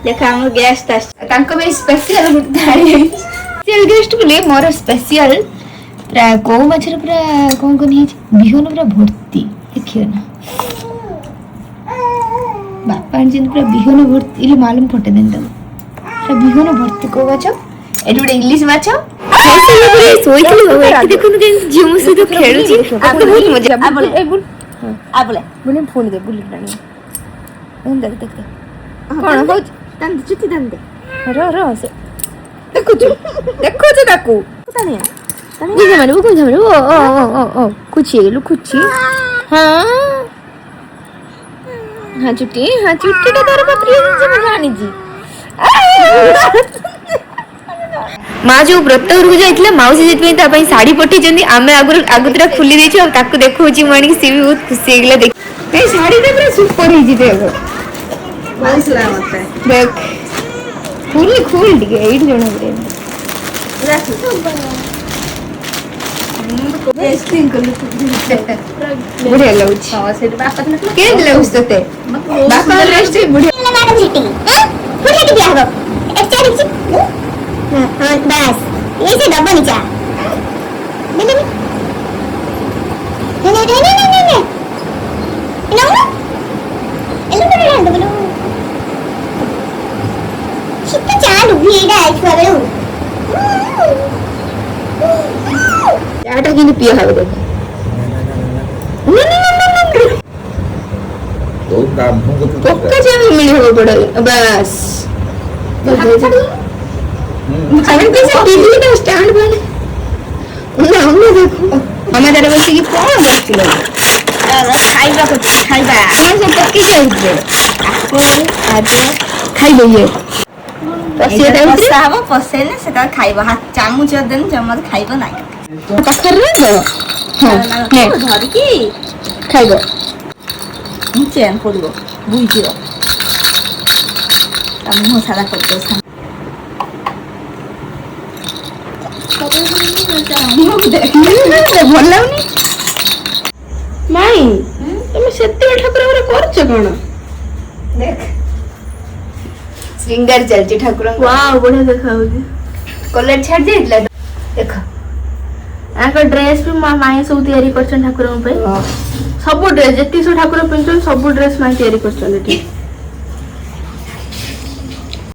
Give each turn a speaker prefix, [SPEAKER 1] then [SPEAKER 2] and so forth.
[SPEAKER 1] देखा हम गेस्ट
[SPEAKER 2] तांको में स्पेशल स्पेशल गेस्ट बोले मोर स्पेशल पूरा को मछर पूरा कौन कौन है बिहन पूरा भर्ती देखियो ना बापा जिन पूरा बिहन भर्ती इले मालूम फटे देन तो पूरा बिहन भर्ती को माछ एटु इंग्लिश माछ सोइतली बाबा एति देखुन के जिमु से तो खेलु छी आ तो बहुत मजा आ बोले ए बोल आ बोले फोन दे बोल रानी हम देख देख कोन हो तन चुती दन दे रो से देखो ताकू पता नहीं ये जमाने वो कौन जमाने ओ कुछ ये लो कुछ हाँ चुट्टी टा तार बापरे मैं जानी जी माँ जो व्रत घर को जाइथिला माउसी जेतमे ता पई साड़ी पठी जंदी आमे आगुतरा खुली देछि और ताकू देखौछि मानी से भी बहुत खुशी हेगला देख ए साड़ी ता पूरा सुपर ही जी देखो
[SPEAKER 1] बहुत सुला मत
[SPEAKER 2] देख खोल दिए एट जण रे
[SPEAKER 1] टेस्टिंग कर
[SPEAKER 2] बढ़िया लाउछ
[SPEAKER 1] हां सेट बापा ने
[SPEAKER 2] के लाउछ तते बापा रेस्ट बढ़िया
[SPEAKER 3] मैडम सीटिंग पूरा के दिया हो एक चार इंच हां बस ये से डब्बा नीचा ले ले बोलो शिट्टा चालू भीड़ा है खबरू
[SPEAKER 2] चाटा किंतु पिया खावे देखो
[SPEAKER 4] तो काम को तो
[SPEAKER 2] पक्का जावे मिल हो बड़ा बस अरे कैसे टीवी का स्टैंड बने ना हमने देखो हमारे बच्चे की कौन देखती है
[SPEAKER 1] खाइबा को खाइबा
[SPEAKER 2] कौन से पक्की चाहिए आपको आज खाई लीजिए पसिए
[SPEAKER 1] पसा हबो पसे ने सेटा खाइबा हाथ चामच देन जमा खाइबा नाही
[SPEAKER 2] पत्थर रे तो हां ने
[SPEAKER 1] धर की
[SPEAKER 2] खाइबो
[SPEAKER 1] चैन पड़ो बुझियो हम हो सारा कर दो
[SPEAKER 2] ଭଲ ଲାଗୁନି ମାଇଁ ତମେ ସେତେ ଠାକୁର କରୁଛ କଣ
[SPEAKER 1] देख
[SPEAKER 2] श्रृंगार चलची ठाकुर
[SPEAKER 1] वाओ बढ़िया देखा होगी
[SPEAKER 2] कलर छाड़ जाइतला देख
[SPEAKER 1] आका ड्रेस भी माई सब तैयारी करछन ठाकुर पे सब ड्रेस जति सब ठाकुर पिंचन सब ड्रेस माई तैयारी करछन एठी